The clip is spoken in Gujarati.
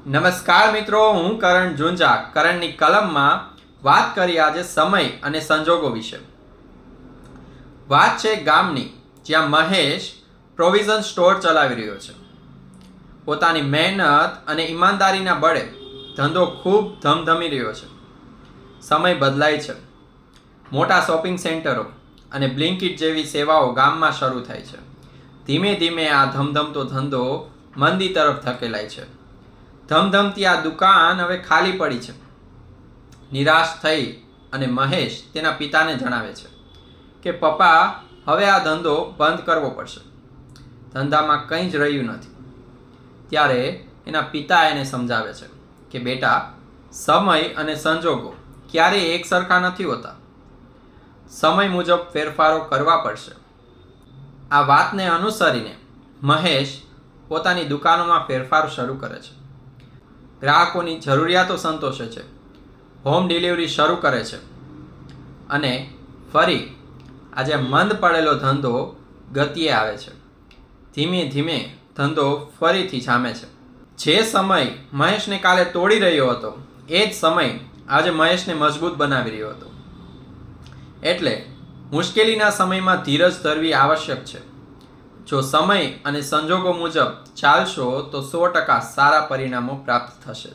નમસ્કાર મિત્રો, હું કરણ ઝુંઝા. કરણની કલમમાં વાત કરી આજે સમય અને સંજોગો વિશે. વાત છે ગામની, જ્યાં મહેશ પ્રોવિઝન સ્ટોર ચલાવી રહ્યો છે. પોતાની મહેનત અને ઈમાનદારીના બળે ધંધો ખૂબ ધમધમી રહ્યો છે. સમય બદલાય છે. મોટા શોપિંગ સેન્ટરો અને બ્લિંકિટ જેવી સેવાઓ ગામમાં શરૂ થાય છે. ધીમે ધીમે આ ધમધમતો ધંધો મંદી તરફ ધકેલાય છે. ધમધમતી આ દુકાન હવે ખાલી પડી છે. નિરાશ થઈ અને મહેશ તેના પિતાને જણાવે છે કે પપ્પા, હવે આ ધંધો બંધ કરવો પડશે. ધંધામાં કંઈ જ રહ્યું નથી. ત્યારે એના પિતા એને સમજાવે છે કે બેટા, સમય અને સંજોગો ક્યારેય એક સરખા નથી હોતા. સમય મુજબ ફેરફારો કરવા પડશે. આ વાતને અનુસરીને મહેશ પોતાની દુકાનોમાં ફેરફાર શરૂ કરે છે. ગ્રાહકોની જરૂરિયાતો સંતોષે છે. હોમ ડિલિવરી શરૂ કરે છે અને ફરી આજે મંદ પડેલો ધંધો ગતિએ આવે છે. ધીમે ધીમે ધંધો ફરીથી જામે છે. જે સમય મહેશને કાલે તોડી રહ્યો હતો, એ જ સમય આજે મહેશને મજબૂત બનાવી રહ્યો હતો. એટલે મુશ્કેલીના સમયમાં ધીરજ ધરવી આવશ્યક છે. જો સમય અને સંજોગો મુજબ ચાલશો તો 100% સારા પરિણામો પ્રાપ્ત થશે.